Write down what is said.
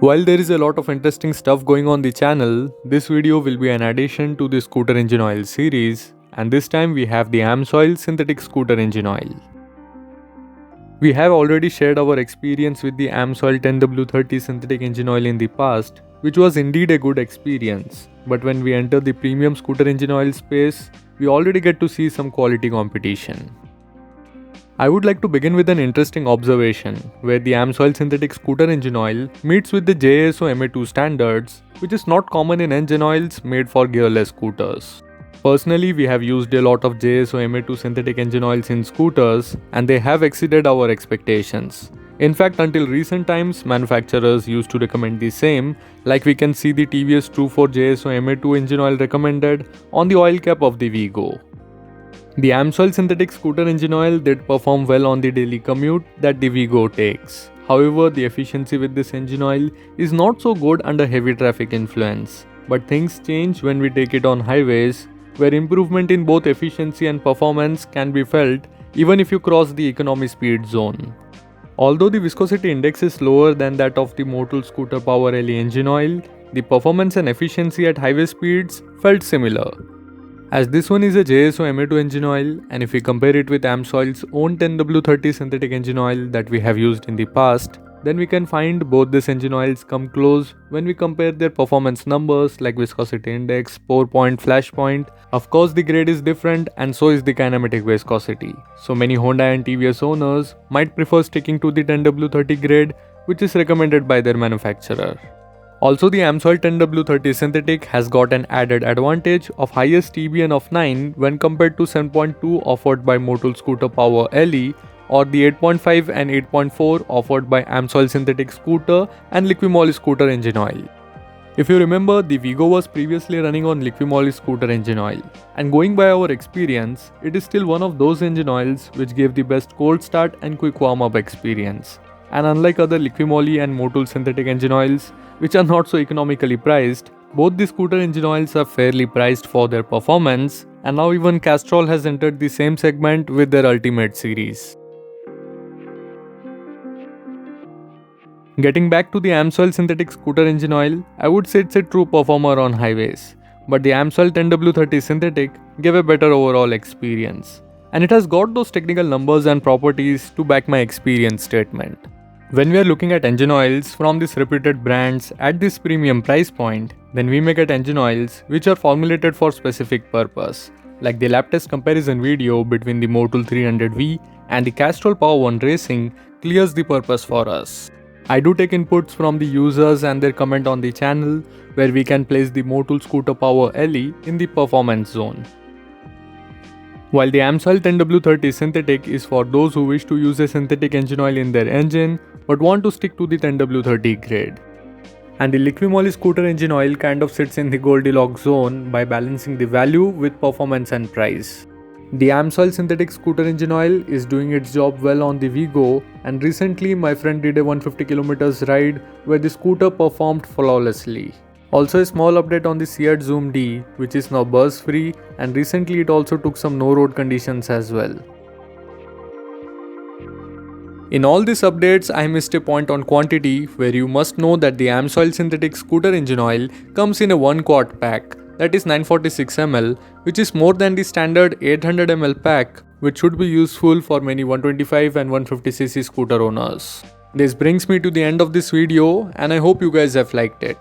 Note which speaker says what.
Speaker 1: While there is a lot of interesting stuff going on the channel, this video will be an addition to the scooter engine oil series, and this time we have the AMSOIL synthetic scooter engine oil. We have already shared our experience with the AMSOIL 10W30 synthetic engine oil in the past, which was indeed a good experience, but when we enter the premium scooter engine oil space, we already get to see some quality competition. I would like to begin with an interesting observation, where the AMSOIL synthetic scooter engine oil meets with the JSO MA2 standards, which is not common in engine oils made for gearless scooters. Personally, we have used a lot of JSO MA2 synthetic engine oils in scooters, and they have exceeded our expectations. In fact, until recent times, manufacturers used to recommend the same, like we can see the TVS True 4 JSO MA2 engine oil recommended on the oil cap of the Vigo. The AMSOIL synthetic scooter engine oil did perform well on the daily commute that the Vigo takes. However, the efficiency with this engine oil is not so good under heavy traffic influence. But things change when we take it on highways, where improvement in both efficiency and performance can be felt even if you cross the economy speed zone. Although the viscosity index is lower than that of the Motul Scooter Power LE engine oil, the performance and efficiency at highway speeds felt similar. As this one is a JSO MA2 engine oil, and if we compare it with AMSOIL's own 10W30 synthetic engine oil that we have used in the past, then we can find both these engine oils come close when we compare their performance numbers like viscosity index, pour point, flash point. Of course, the grade is different and so is the kinematic viscosity. So many Honda and TVS owners might prefer sticking to the 10W30 grade, which is recommended by their manufacturer. Also, the AMSOIL 10W30 synthetic has got an added advantage of highest TBN of 9 when compared to 7.2 offered by Motul Scooter Power LE or the 8.5 and 8.4 offered by AMSOIL synthetic scooter and Liqui-Moly scooter engine oil. If you remember, the Vigo was previously running on Liqui-Moly scooter engine oil, and going by our experience, it is still one of those engine oils which gave the best cold start and quick warm-up experience. And unlike other Liqui-Moly and Motul synthetic engine oils, which are not so economically priced, both the scooter engine oils are fairly priced for their performance, and now even Castrol has entered the same segment with their Ultimate series. Getting back to the AMSOIL synthetic scooter engine oil, I would say it's a true performer on highways, but the AMSOIL 10W30 synthetic gave a better overall experience, and it has got those technical numbers and properties to back my experience statement. When we are looking at engine oils from these reputed brands at this premium price point, then we may get engine oils which are formulated for specific purpose, like the lap test comparison video between the Motul 300V and the Castrol Power One Racing clears the purpose for us. I do take inputs from the users and their comment on the channel, where we can place the Motul Scooter Power LE in the performance zone. While the AMSOIL 10W30 synthetic is for those who wish to use a synthetic engine oil in their engine but want to stick to the 10W30 grade. And the Liqui-Moly scooter engine oil kind of sits in the Goldilocks zone by balancing the value with performance and price. The AMSOIL synthetic scooter engine oil is doing its job well on the Vigo, and recently my friend did a 150 km ride where the scooter performed flawlessly. Also, a small update on the CEAT Zoom D, which is now buzz free, and recently it also took some no road conditions as well. In all these updates, I missed a point on quantity, where you must know that the AMSOIL synthetic scooter engine oil comes in a 1 quart pack, that is 946 ml, which is more than the standard 800 ml pack, which should be useful for many 125 and 150cc scooter owners. This brings me to the end of this video, and I hope you guys have liked it.